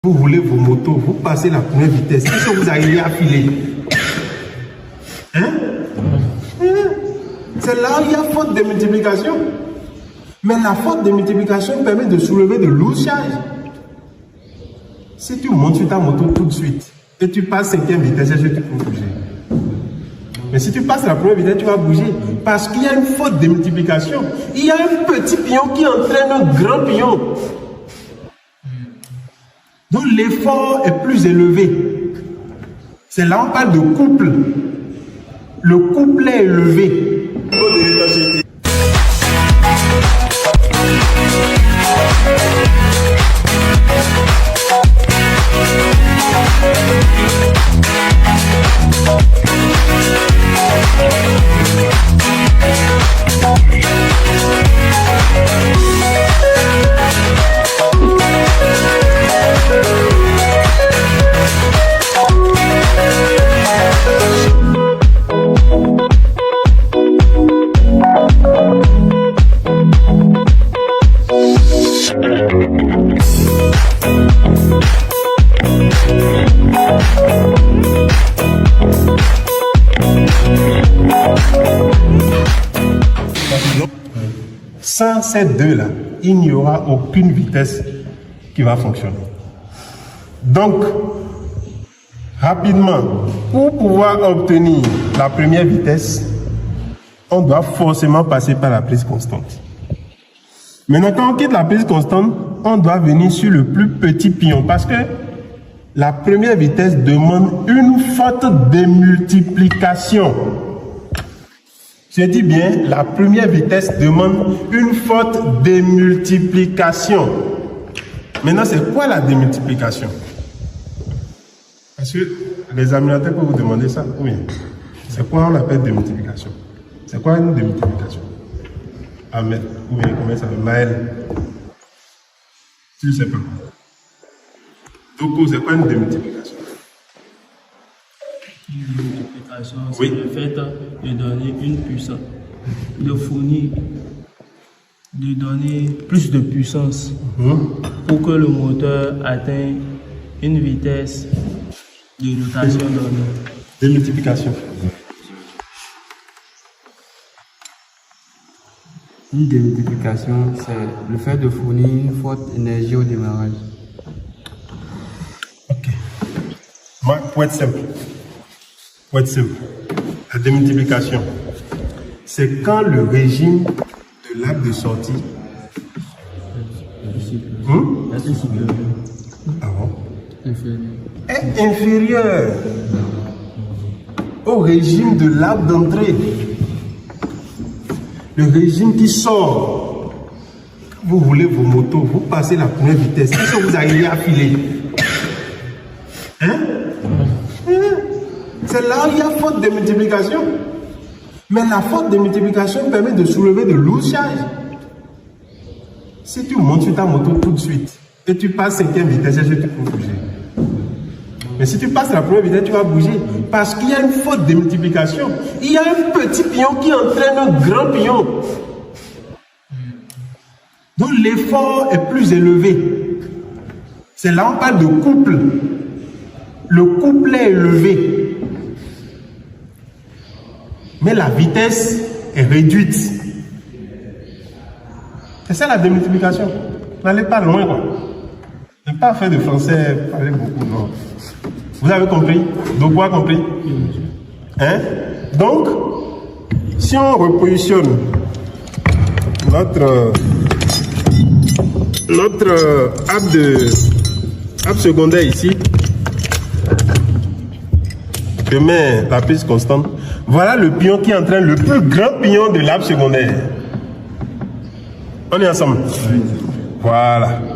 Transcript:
Vous roulez vos motos, vous passez la première vitesse, est-ce que vous arrivez à filer? Hein? C'est là où il y a faute de multiplication. Mais la faute de multiplication permet de soulever de lourdes charges. Si tu montes sur ta moto tout de suite et tu passes 5e vitesse, est-ce que tu peux bouger? Mais si tu passes la première vitesse, tu vas bouger. Parce qu'il y a une faute de multiplication. Il y a un petit pion qui entraîne un grand pion. Donc l'effort est plus élevé. C'est là où on parle de couple. Le couple est élevé. Sans ces deux-là, il n'y aura aucune vitesse qui va fonctionner. Donc, rapidement, pour pouvoir obtenir la première vitesse, on doit forcément passer par la prise constante. Maintenant, quand on quitte la prise constante, on doit venir sur le plus petit pion parce que la première vitesse demande une forte démultiplication. Je dis bien, la première vitesse demande une forte démultiplication. Maintenant, c'est quoi la démultiplication? Parce que les examinateurs peuvent vous demander ça. Oui. C'est quoi on appelle démultiplication? C'est quoi une démultiplication? Ahmed, ou bien comment ça s'appelle? Maël. Tu ne sais pas. Donc, c'est quoi une démultiplication? Une multiplication, c'est oui. Le fait de donner une puissance, de fournir, de donner plus de puissance pour que le moteur atteigne une vitesse de rotation donnée. Démultiplication. Une démultiplication, c'est le fait de fournir une forte énergie au démarrage. Ok. Moi, pour être simple, la démultiplication, c'est quand le régime de l'axe de sortie est inférieur au régime de l'axe d'entrée. Le régime qui sort, vous roulez vos motos, vous passez la première vitesse, est-ce que vous arrivez à filer? Hein? C'est là où il y a faute de multiplication. Mais la faute de multiplication permet de soulever de lourdes charges. Si tu montes sur ta moto tout de suite et tu passes 5e vitesse, est-ce que tu peux bouger? Mais si tu passes la première vitesse, tu vas bouger. Parce qu'il y a une faute de multiplication. Il y a un petit pion qui entraîne un grand pion. Donc l'effort est plus élevé. C'est là où on parle de couple. Le couple est élevé. Mais la vitesse est réduite. C'est ça la démultiplication. N'allez pas loin, quoi. Ne pas faire de français, parler beaucoup, non. Vous avez compris? Donc, vous avez compris? Hein? Donc, si on repositionne notre axe secondaire ici, je mets la prise constante. Voilà le pion qui entraîne le plus grand pion de l'axe secondaire. On est ensemble? Voilà.